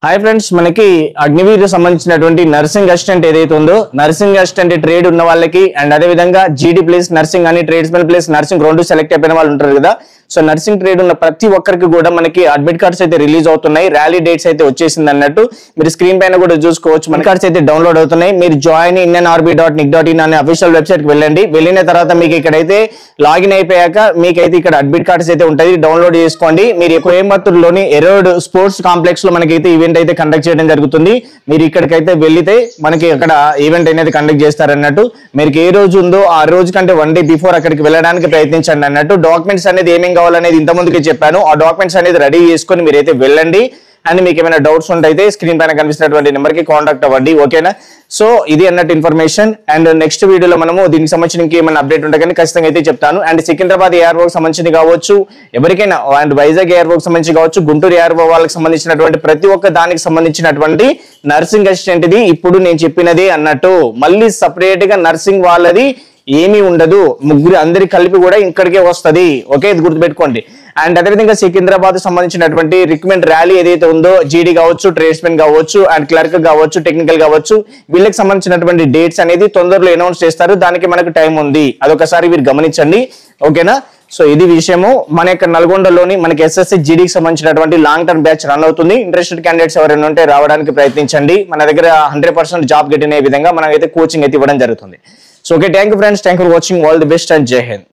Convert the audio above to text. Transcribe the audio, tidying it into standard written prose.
Hi friends, మనకి అగ్నివీర్ సంబంధించినటువంటి nursing assistant ఏదైతే ఉందో, నర్సింగ్ అసిస్టెంట్ ట్రేడ్ ఉన్న వాళ్ళకి అండ్ అదే విధంగా జీడీ ప్లేస్ నర్సింగ్ అని ట్రేడ్స్మెన్ ప్లేస్ నర్సింగ్ రెండు సెలెక్ట్ అయిపోయిన వాళ్ళు ఉంటారు కదా. సో నర్సింగ్ ట్రేడ్ ఉన్న ప్రతి ఒక్కరికి కూడా మనకి అడ్మిట్ కార్డ్స్ అయితే రిలీజ్ అవుతున్నాయి. ర్యాలీ డేట్స్ అయితే వచ్చేసింది అన్నట్టు మీరు స్క్రీన్ పైన కూడా చూసుకోవచ్చు. మన కార్డ్స్ అయితే డౌన్లోడ్ అవుతున్నాయి. మీరు జాయిన్ indianarmy.nic.in అనే అఫీషియల్ వెబ్సైట్ కి వెళ్ళండి. వెళ్ళిన తర్వాత మీకు ఇక్కడైతే లాగిన్ అయిపోయాక మీకైతే ఇక్కడ అడ్మిట్ కార్డ్స్ అయితే ఉంటాయి, డౌన్లోడ్ చేసుకోండి. మీరు కోయంబత్తూరులోని ఎరోడ్ స్పోర్ట్స్ కాంప్లెక్స్ లో మనకైతే ఈవెంట్ అయితే కండక్ట్ చేయడం జరుగుతుంది. మీరు ఇక్కడికైతే వెళ్తే మనకి అక్కడ ఈవెంట్ అనేది కండక్ట్ చేస్తారన్నట్టు. మీకు ఏ రోజు ఉందో ఆ రోజు కంటే 1 day బిఫోర్ అక్కడికి వెళ్ళడానికి ప్రయత్నించండి అన్నట్టు. డాక్యుమెంట్స్ అనేది ఏమేం కావాలనేది ఇంత ముందుకే చెప్పాను. ఆ డాక్యుమెంట్స్ అనేది రెడీ చేసుకొని మీరైతే వెళ్ళండి. అండ్ మీకు ఏమైనా డౌట్స్ ఉంటే స్క్రీన్ పైన కనిపిస్తున్నటువంటి నెంబర్ కి కాంటాక్ట్ అవ్వండి, ఓకేనా. సో ఇది అన్నట్టు ఇన్ఫర్మేషన్. అండ్ నెక్స్ట్ వీడియోలో మనము దీనికి సంబంధించిన ఇంకేమైనా అప్డేట్ ఉంటే కానీ ఖచ్చితంగా అయితే చెప్తాను. అండ్ సికింద్రాబాద్ ఎయిర్ వర్క్ సంబంధించి కావచ్చు, ఎవరికైనా అండ్ వైజాగ్ ఎయిర్ వర్క్ సంబంధించి కావచ్చు, గుంటూరు ఎయిర్ వాళ్ళకి సంబంధించినటువంటి ప్రతి ఒక్క దానికి సంబంధించినటువంటి నర్సింగ్ అసిస్టెంట్ ఇది ఇప్పుడు నేను చెప్పినది అన్నట్టు. మళ్ళీ సపరేట్ గా నర్సింగ్ వాళ్ళది ఏమీ ఉండదు, ముగ్గురు అందరి కలిపి కూడా ఇక్కడికే వస్తుంది, ఓకే. ఇది గుర్తుపెట్టుకోండి. అండ్ అదేవిధంగా సికింద్రాబాద్ సంబంధించినటువంటి రిక్రూట్మెంట్ ర్యాలీ ఏదైతే ఉందో, జీడీ కావచ్చు, ట్రేడ్స్మెన్ కావచ్చు, అండ్ క్లర్క్ కావచ్చు, టెక్నికల్ కావచ్చు, వీళ్ళకి సంబంధించినటువంటి డేట్స్ అనేది తొందరలో అనౌన్స్ చేస్తారు. దానికి మనకు టైం ఉంది, అదొకసారి మీరు గమనించండి, ఓకేనా. సో ఇది విషయము. మన యొక్క నల్గొండలోని మనకి ఎస్ఎస్సి జీడీకి సంబంధించినటువంటి లాంగ్ టర్మ్ బ్యాచ్ రన్ అవుతుంది. ఇంట్రెస్టెడ్ క్యాండిడేట్స్ ఎవరైనా ఉంటే రావడానికి ప్రయత్నించండి. మన దగ్గర 100% జాబ్ గెట్ అనే విధంగా మనకైతే కోచింగ్ అయితే ఇవ్వడం జరుగుతుంది. So okay, thank you friends, thank you for watching. All the best and జై హింద్.